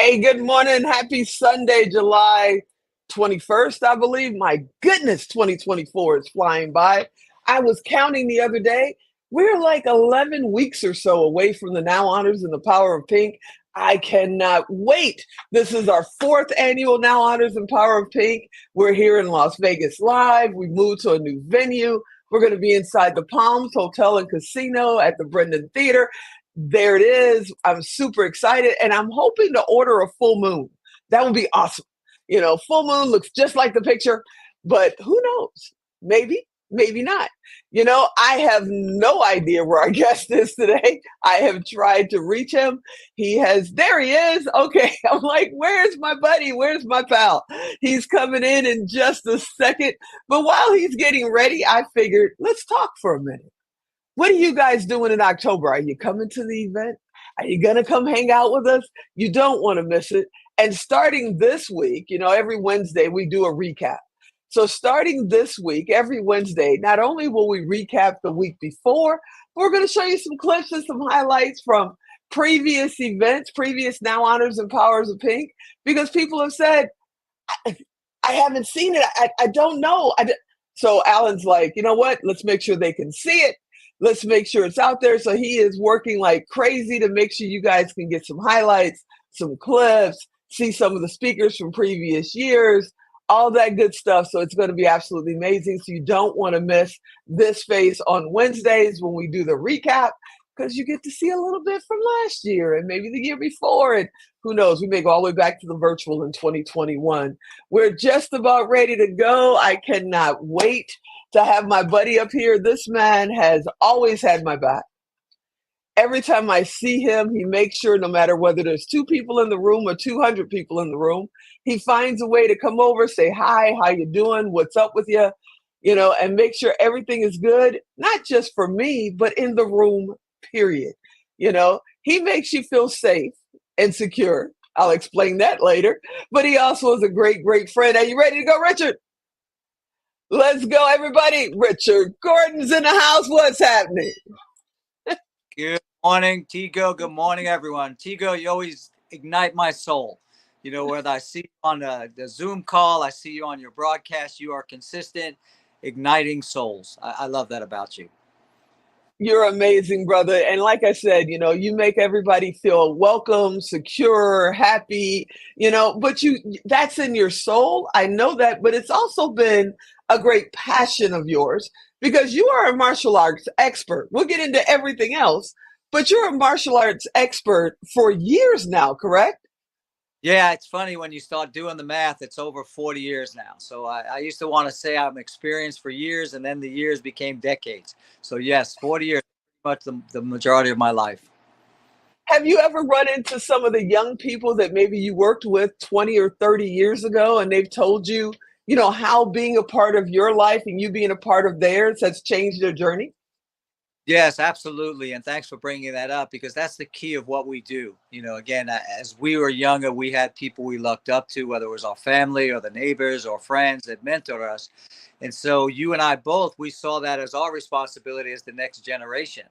Hey, good morning. Happy Sunday, July 21st, I believe. My goodness, 2024 is flying by. I was counting the other day. We're like 11 weeks or so away from the Now Honors and the Power of Pink. I cannot wait. This is our fourth annual Now Honors and Power of Pink. We're here in Las Vegas live. We moved to a new venue. We're going to be inside the Palms Hotel and Casino at the Brendan Theater. There it is. I'm super excited, and I'm hoping to order a full moon. That would be awesome. Full moon looks just like the picture, but who knows? Maybe, maybe not. I have no idea where our guest is today. I have tried to reach him. There he is. Okay. I'm like, where's my buddy? Where's my pal? He's coming in just a second. But while he's getting ready, I figured, let's talk for a minute. What are you guys doing in October? Are you coming to the event? Are you going to come hang out with us? You don't want to miss it. And starting this week, every Wednesday we do a recap. So starting this week, every Wednesday, not only will we recap the week before, we're going to show you some clips and some highlights from previous events, previous Now Honors and Powers of Pink, because people have said, I haven't seen it. I don't know. So Alan's like, you know what? Let's make sure they can see it. Let's make sure it's out there. So he is working like crazy to make sure you guys can get some highlights, some clips, see some of the speakers from previous years, all that good stuff. So it's going to be absolutely amazing. So you don't want to miss this face on Wednesdays when we do the recap, because you get to see a little bit from last year and maybe the year before. And who knows, we may go all the way back to the virtual in 2021. We're just about ready to go. I cannot wait to have my buddy up here. This man has always had my back. Every time I see him, he makes sure, no matter whether there's 2 people in the room or 200 people in the room, he finds a way to come over, say hi, how you doing, what's up with you, and make sure everything is good, not just for me, but in the room, period. He makes you feel safe and secure. I'll explain that later. But he also is a great, great friend. Are you ready to go, Richard? Let's go, everybody. Richard Gordon's in the house. What's happening? Good morning, Tigo. Good morning, everyone. Tigo, you always ignite my soul. Whether I see you on the Zoom call, I see you on your broadcast, you are consistent, igniting souls. I love that about you. You're amazing, brother. And like I said, you make everybody feel welcome, secure, happy, but that's in your soul. I know that, but it's also been a great passion of yours because you are a martial arts expert. We'll get into everything else, but you're a martial arts expert for years now, correct? Yeah, it's funny when you start doing the math, it's over 40 years now. So I used to want to say I'm experienced for years, and then the years became decades. So yes, 40 years, pretty much the majority of my life. Have you ever run into some of the young people that maybe you worked with 20 or 30 years ago and they've told you, how being a part of your life and you being a part of theirs has changed their journey? Yes, absolutely. And thanks for bringing that up, because that's the key of what we do. Again, as we were younger, we had people we looked up to, whether it was our family or the neighbors or friends that mentored us. And so you and I both, we saw that as our responsibility as the next generation.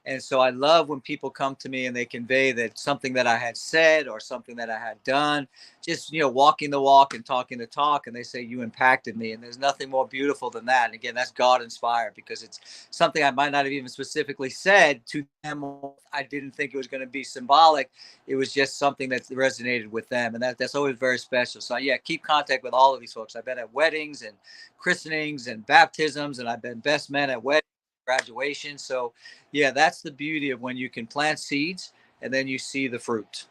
And so I love when people come to me and they convey that something that I had said or something that I had done, just, walking the walk and talking the talk. And they say, you impacted me. And there's nothing more beautiful than that. And again, that's God inspired, because it's something I might not have even specifically said to them. I didn't think it was going to be symbolic. It was just something that resonated with them. And that's always very special. So yeah, keep contact with all of these folks. I've been at weddings and christenings and baptisms, and I've been best man at weddings, graduation. So yeah, that's the beauty of when you can plant seeds and then you see the fruit.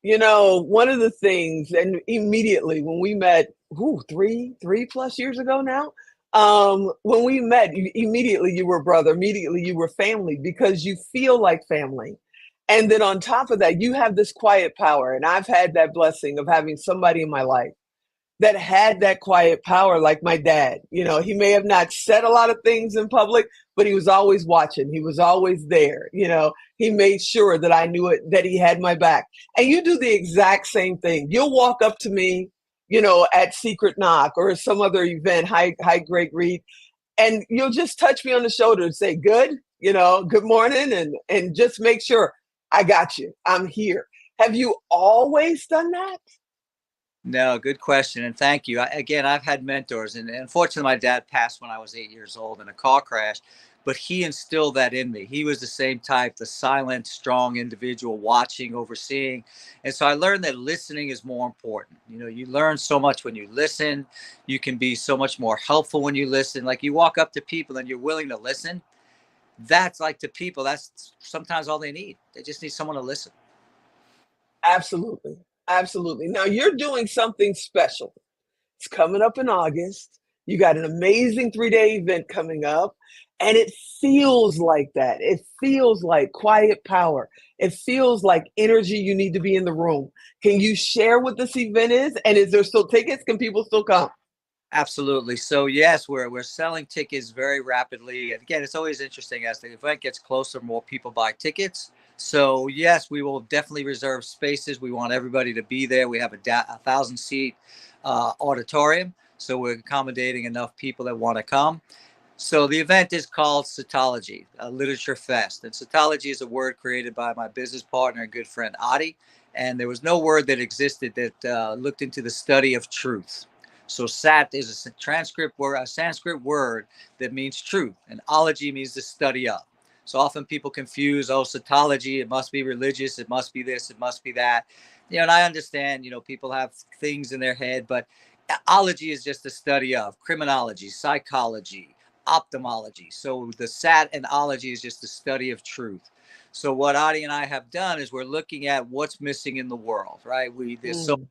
One of the things, and immediately when we met, three plus years ago now, when we met, immediately you were brother, immediately you were family, because you feel like family. And then on top of that, you have this quiet power. And I've had that blessing of having somebody in my life that had that quiet power, like my dad. He may have not said a lot of things in public, but he was always watching. He was always there. He made sure that I knew it, that he had my back. And you do the exact same thing. You'll walk up to me, at Secret Knock or some other event, Hi Greg Reed, and you'll just touch me on the shoulder and say, good morning. And just make sure I got you. I'm here. Have you always done that? No, good question. And thank you. Again, I've had mentors, and unfortunately, my dad passed when I was 8 years old in a car crash, but he instilled that in me. He was the same type, the silent, strong individual, watching, overseeing. And so I learned that listening is more important. You learn so much when you listen. You can be so much more helpful when you listen. Like, you walk up to people and you're willing to listen. That's like, to people, that's sometimes all they need. They just need someone to listen. Absolutely. Absolutely. Now you're doing something special. It's coming up in August. You got an amazing 3-day event coming up, and it feels like that. It feels like quiet power. It feels like energy you need to be in the room. Can you share what this event is? And is there still tickets? Can people still come? Absolutely. So yes, we're selling tickets very rapidly. And again, it's always interesting as the event gets closer, more people buy tickets. So yes, we will definitely reserve spaces. We want everybody to be there. We have a 1,000 seat auditorium, so we're accommodating enough people that want to come. So the event is called Cytology, a literature fest. And cytology is a word created by my business partner and good friend Adi. And there was no word that existed that looked into the study of truth. So sat is a transcript word, a Sanskrit word that means truth, and ology means the study of. So often people confuse, oh, cytology, it must be religious, it must be this, it must be that. And I understand, people have things in their head, but ology is just the study of criminology, psychology, ophthalmology. So the sat and ology is just the study of truth. So what Adi and I have done is we're looking at what's missing in the world, right? There's so Mm,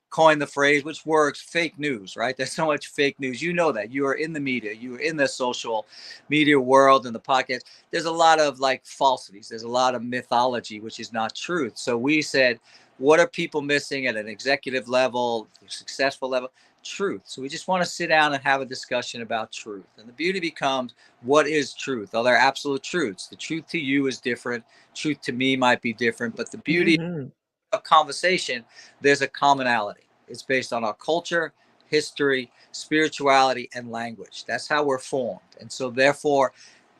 coined the phrase, which works, fake news, right? There's so much fake news. You know that. You are in the media, you are in the social media world and the podcast. There's a lot of like falsities. There's a lot of mythology, which is not truth. So we said, what are people missing at an executive level, successful level? Truth. So we just want to sit down and have a discussion about truth. And the beauty becomes, what is truth? Are there absolute truths? The truth to you is different. Truth to me might be different. But the beauty mhm. of conversation, there's a commonality. It's based on our culture, history, spirituality, and language. That's how we're formed. And so, therefore,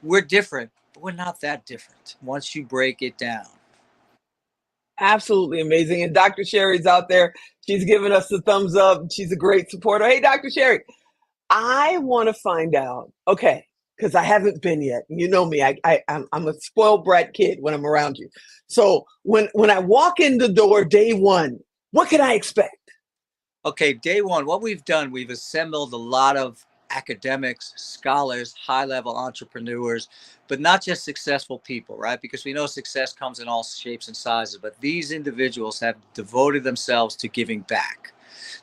we're different, but we're not that different once you break it down. Absolutely amazing. And Dr. Sherry's out there. She's giving us the thumbs up. She's a great supporter. Hey, Dr. Sherry, I want to find out, okay, because I haven't been yet. You know me, I'm a spoiled brat kid when I'm around you. So when I walk in the door day one, what can I expect? Okay, day one, what we've done, we've assembled a lot of academics, scholars, high level entrepreneurs, but not just successful people, right? Because we know success comes in all shapes and sizes, but these individuals have devoted themselves to giving back,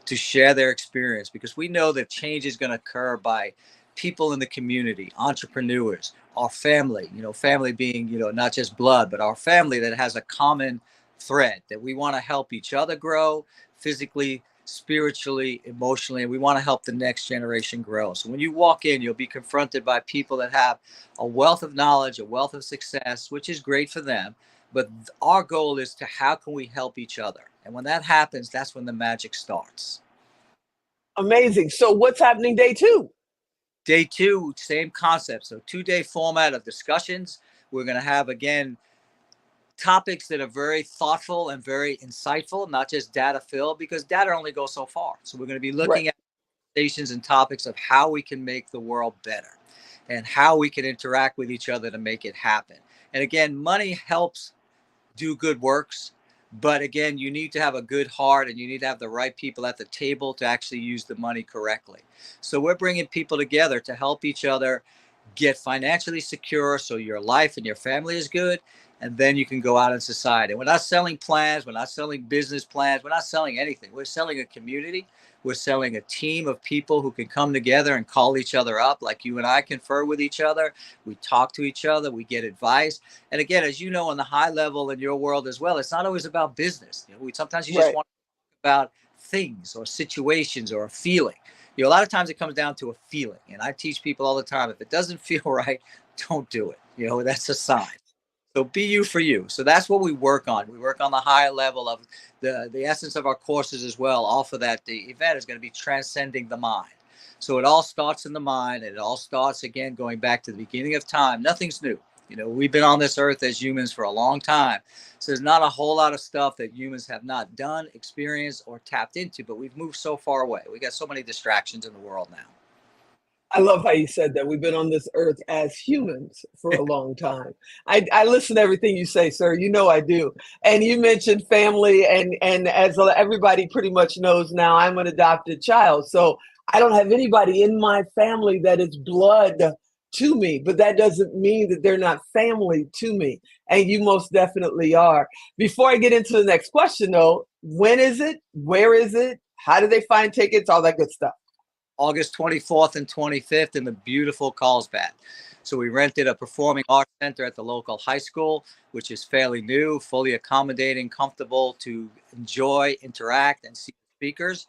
to share their experience, because we know that change is going to occur by people in the community, entrepreneurs, our family, family being, not just blood, but our family that has a common thread that we want to help each other grow physically, spiritually, emotionally, and we want to help the next generation grow. So when you walk in, you'll be confronted by people that have a wealth of knowledge, a wealth of success, which is great for them. But our goal is to, how can we help each other? And when that happens, that's when the magic starts. Amazing. So what's happening day two? Day two, same concept. So 2-day format of discussions. We're going to have, again, topics that are very thoughtful and very insightful, not just data filled, because data only goes so far. So we're going to be Right. looking at stations and topics of how we can make the world better and how we can interact with each other to make it happen. And again, money helps do good works. But again, you need to have a good heart and you need to have the right people at the table to actually use the money correctly. So we're bringing people together to help each other get financially secure so your life and your family is good. And then you can go out in society. We're not selling plans. We're not selling business plans. We're not selling anything. We're selling a community. We're selling a team of people who can come together and call each other up, like you and I confer with each other. We talk to each other. We get advice. And again, as you know, on the high level in your world as well, it's not always about business. Sometimes you just Right. want to talk about things or situations or a feeling. A lot of times it comes down to a feeling. And I teach people all the time, if it doesn't feel right, don't do it. That's a sign. So be you for you. So that's what we work on. We work on the higher level of the essence of our courses as well. Off of that, the event is going to be transcending the mind. So it all starts in the mind, and it all starts again going back to the beginning of time. Nothing's new. We've been on this earth as humans for a long time. So there's not a whole lot of stuff that humans have not done, experienced, or tapped into, but we've moved so far away. We got so many distractions in the world now. I love how you said that. We've been on this earth as humans for a long time. I listen to everything you say, sir. You know I do. And you mentioned family, and as everybody pretty much knows now, I'm an adopted child. So I don't have anybody in my family that is blood to me, but that doesn't mean that they're not family to me. And you most definitely are. Before I get into the next question, though, when is it? Where is it? How do they find tickets? All that good stuff. August 24th and 25th in the beautiful Carlsbad. So we rented a performing arts center at the local high school, which is fairly new, fully accommodating, comfortable to enjoy, interact, and see speakers.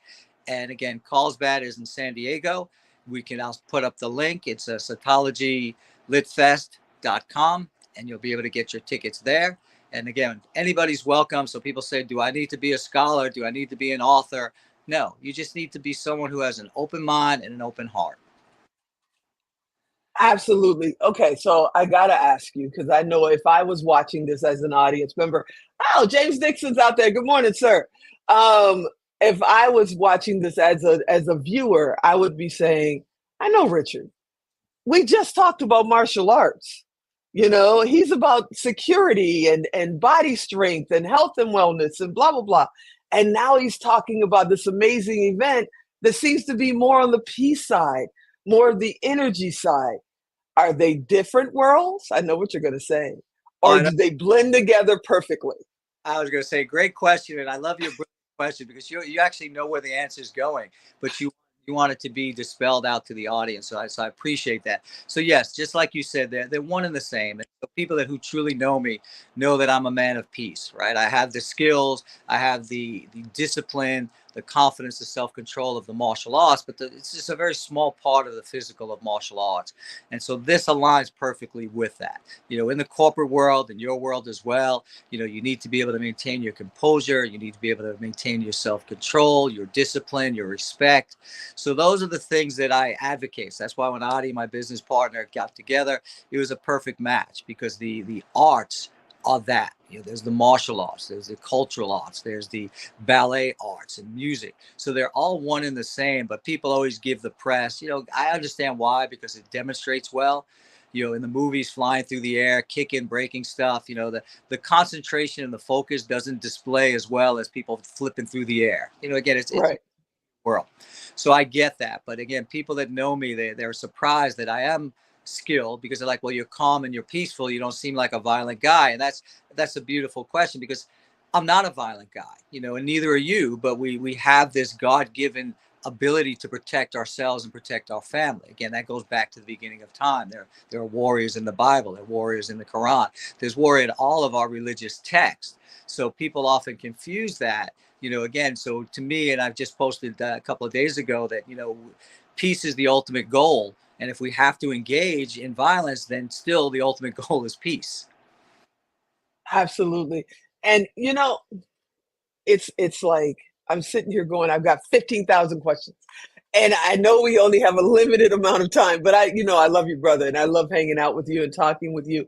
And again, Carlsbad is in San Diego. We can also put up the link. It's a satologylitfest.com, and you'll be able to get your tickets there. And again, anybody's welcome. So people say, do I need to be a scholar? Do I need to be an author? No, you just need to be someone who has an open mind and an open heart. Absolutely. Okay, so I gotta ask you because I know if I was watching this as an audience member, oh, James Dixon's out there. Good morning, sir. If I was watching this as a viewer, I would be saying, I know Richard. We just talked about martial arts. He's about security and body strength and health and wellness and blah blah blah. And now he's talking about this amazing event that seems to be more on the peace side, more of the energy side. Are they different worlds? I know what you're going to say. Or do they blend together perfectly? I was going to say, great question. And I love your question because you actually know where the answer is going, but you want it to be dispelled out to the audience. So I appreciate that. So yes, just like you said, they're one and the same. And the people who truly know me know that I'm a man of peace, right? I have the skills, I have the discipline, the confidence, the self-control of the martial arts, but it's just a very small part of the physical of martial arts. And so this aligns perfectly with that. In the corporate world, in your world as well, you need to be able to maintain your composure. You need to be able to maintain your self-control, your discipline, your respect. So those are the things that I advocate. So that's why when Adi, my business partner, got together, it was a perfect match because the arts are that. There's the martial arts, there's the cultural arts, there's the ballet arts and music. So they're all one and the same, but people always give the press, I understand why, because it demonstrates well. In the movies, flying through the air, kicking, breaking stuff, the concentration and the focus doesn't display as well as people flipping through the air. Again, it's right. World. So I get that. But again, people that know me, they're surprised that I am skilled because they're like, well, you're calm and you're peaceful. You don't seem like a violent guy. And that's a beautiful question because I'm not a violent guy, and neither are you, but we have this God-given ability to protect ourselves and protect our family. Again, that goes back to the beginning of time. There are warriors in the Bible, there are warriors in the Quran. There's warrior in all of our religious texts. So people often confuse that, again, so to me, and I've just posted a couple of days ago that, peace is the ultimate goal. And if we have to engage in violence, then still the ultimate goal is peace. Absolutely. And it's like I'm sitting here going, I've got 15,000 questions. And I know we only have a limited amount of time, but I love you, brother, and I love hanging out with you and talking with you.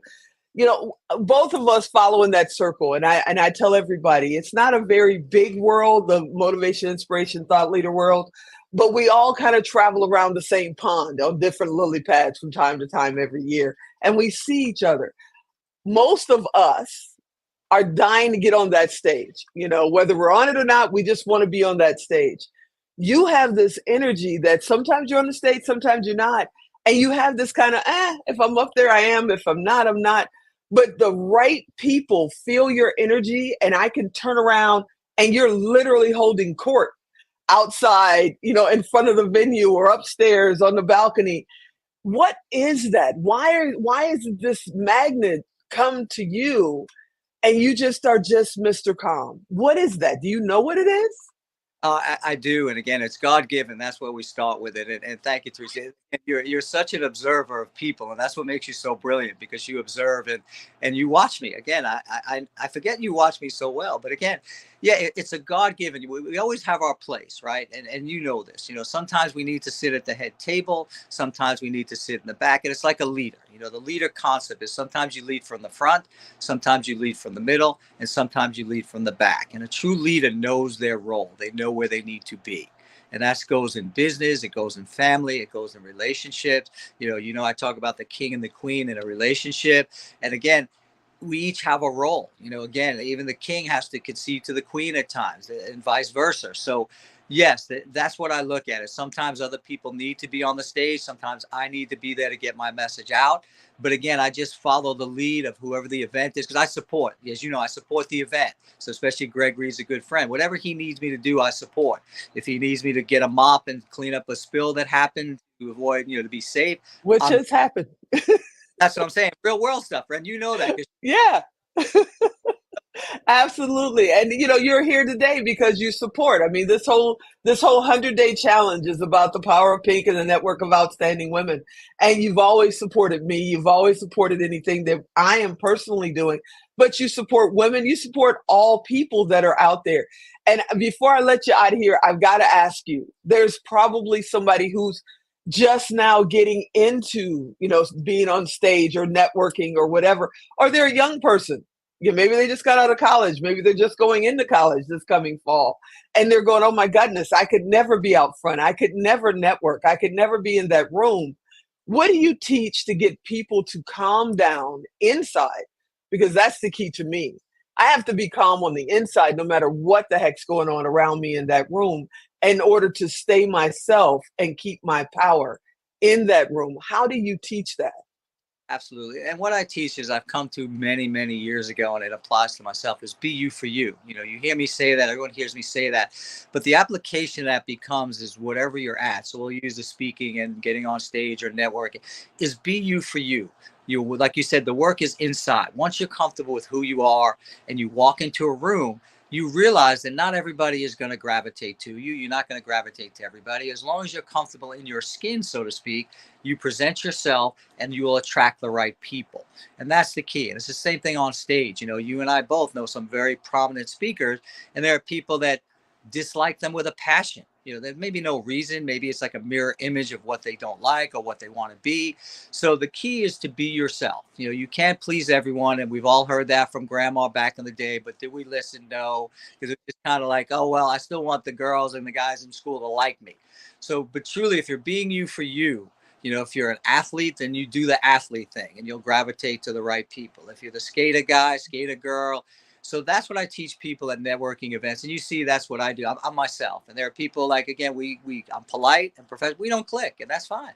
Both of us follow in that circle, and I tell everybody it's not a very big world, the motivation, inspiration, thought leader world, but we all kind of travel around the same pond on different lily pads from time to time every year, and we see each other. Most of us are dying to get on that stage. Whether we're on it or not, we just want to be on that stage. You have this energy that sometimes you're on the stage, sometimes you're not. And you have this kind of, if I'm up there, I am. If I'm not, I'm not. But the right people feel your energy, and I can turn around and you're literally holding court outside, in front of the venue or upstairs on the balcony. What is that? Why is this magnet come to you and you just are just Mr. Calm? What is that? Do you know what it is? I do, and again, it's God given. That's where we start with it. And thank you, Teresa. And you're such an observer of people, and that's what makes you so brilliant because you observe and you watch me. Again, I forget you watch me so well, but again, Yeah, it's a God-given. We always have our place, right? And you know this. Sometimes we need to sit at the head table. Sometimes we need to sit in the back. And it's like a leader. The leader concept is sometimes you lead from the front, sometimes you lead from the middle, and sometimes you lead from the back. And a true leader knows their role. They know where they need to be. And that goes in business, it goes in family, it goes in relationships. I talk about the king and the queen in a relationship. And again, we each have a role. Again, even the king has to concede to the queen at times, and vice versa. So yes, that's what I look at. Is sometimes other people need to be on the stage, sometimes I need to be there to get my message out. But again, I just follow the lead of whoever the event is, because I support, as you know, I support the event. So especially Gregory's a good friend. Whatever he needs me to do, I support. If he needs me to get a mop and clean up a spill that happened to avoid, to be safe, Which has happened. that's what I'm saying. Real world stuff, friend. You know that. Yeah. Absolutely. And you're here today because you support. I mean, this whole 100-day challenge is about the power of pink and the network of outstanding women. And you've always supported me. You've always supported anything that I am personally doing. But you support women, you support all people that are out there. And before I let you out of here, I've got to ask you, there's probably somebody who's just now getting into, being on stage or networking or whatever, or they're a young person. Yeah, maybe they just got out of college. Maybe they're just going into college this coming fall. And they're going, oh my goodness, I could never be out front. I could never network. I could never be in that room. What do you teach to get people to calm down inside? Because that's the key to me. I have to be calm on the inside no matter what the heck's going on around me in that room in order to stay myself and keep my power in that room. How do you teach that? Absolutely. And what I teach is I've come to many, many years ago, and it applies to myself, is be you for you. You hear me say that, everyone hears me say that. But the application that becomes is whatever you're at. So we'll use the speaking and getting on stage or networking, is be you for you. Like you said, the work is inside. Once you're comfortable with who you are and you walk into a room, you realize that not everybody is going to gravitate to you. You're not going to gravitate to everybody. As long as you're comfortable in your skin, so to speak, you present yourself and you will attract the right people. And that's the key. And it's the same thing on stage. You and I both know some very prominent speakers, and there are people that dislike them with a passion. There may be no reason. Maybe it's like a mirror image of what they don't like or what they want to be. So the key is to be yourself. You can't please everyone. And we've all heard that from grandma back in the day. But did we listen? No. Because it's kind of like, oh, well, I still want the girls and the guys in school to like me. So, but truly, if you're being you for you, if you're an athlete, then you do the athlete thing and you'll gravitate to the right people. If you're the skater guy, skater girl. So that's what I teach people at networking events. And you see, that's what I do. I'm myself. And there are people like, again, I'm polite and professional. We don't click, and that's fine.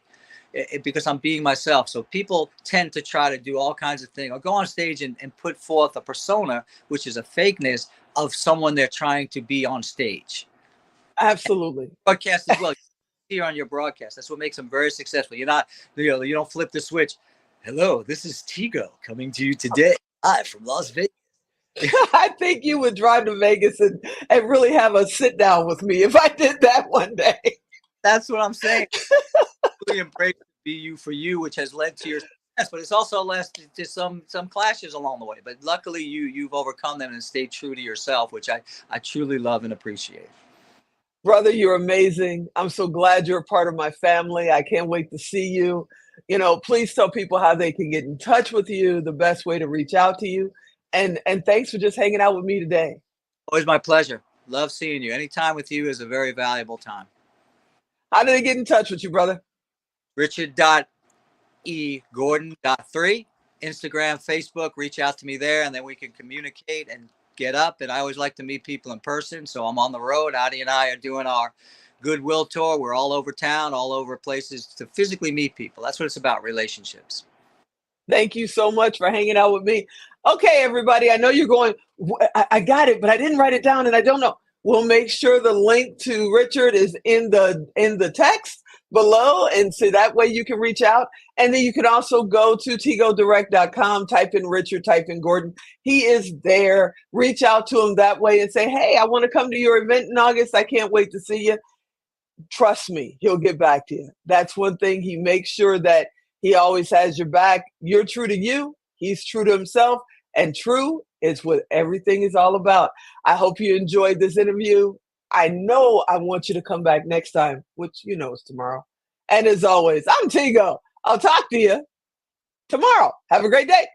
Because I'm being myself. So people tend to try to do all kinds of things or go on stage and put forth a persona, which is a fakeness of someone they're trying to be on stage. Absolutely. Broadcast as well. Here on your broadcast. That's what makes them very successful. You're not, you don't flip the switch. Hello, this is Tigo coming to you today, live from Las Vegas. I think you would drive to Vegas and really have a sit down with me if I did that one day. That's what I'm saying. Really embrace be you for you, which has led to your success, but it's also led to some clashes along the way. But luckily, you've overcome them and stayed true to yourself, which I truly love and appreciate. Brother, you're amazing. I'm so glad you're a part of my family. I can't wait to see you. Please tell people how they can get in touch with you, the best way to reach out to you. And thanks for just hanging out with me today. Always my pleasure. Love seeing you. Any time with you is a very valuable time. How do they get in touch with you, brother? Richard.E.Gordon.3. Instagram, Facebook, reach out to me there, and then we can communicate and get up. And I always like to meet people in person. So I'm on the road. Adi and I are doing our Goodwill tour. We're all over town, all over places to physically meet people. That's what it's about, relationships. Thank you so much for hanging out with me. Okay, everybody, I know you're going, I got it, but I didn't write it down and I don't know. We'll make sure the link to Richard is in the text below, and so that way you can reach out. And then you can also go to tigodirect.com, type in Richard, type in Gordon. He is there. Reach out to him that way and say, hey, I want to come to your event in August. I can't wait to see you. Trust me, he'll get back to you. That's one thing. He makes sure that he always has your back. You're true to you. He's true to himself. And true It's what everything is all about. I hope you enjoyed this interview. I know I want you to come back next time, which you know is tomorrow. And as always, I'm Tigo. I'll talk to you tomorrow. Have a great day.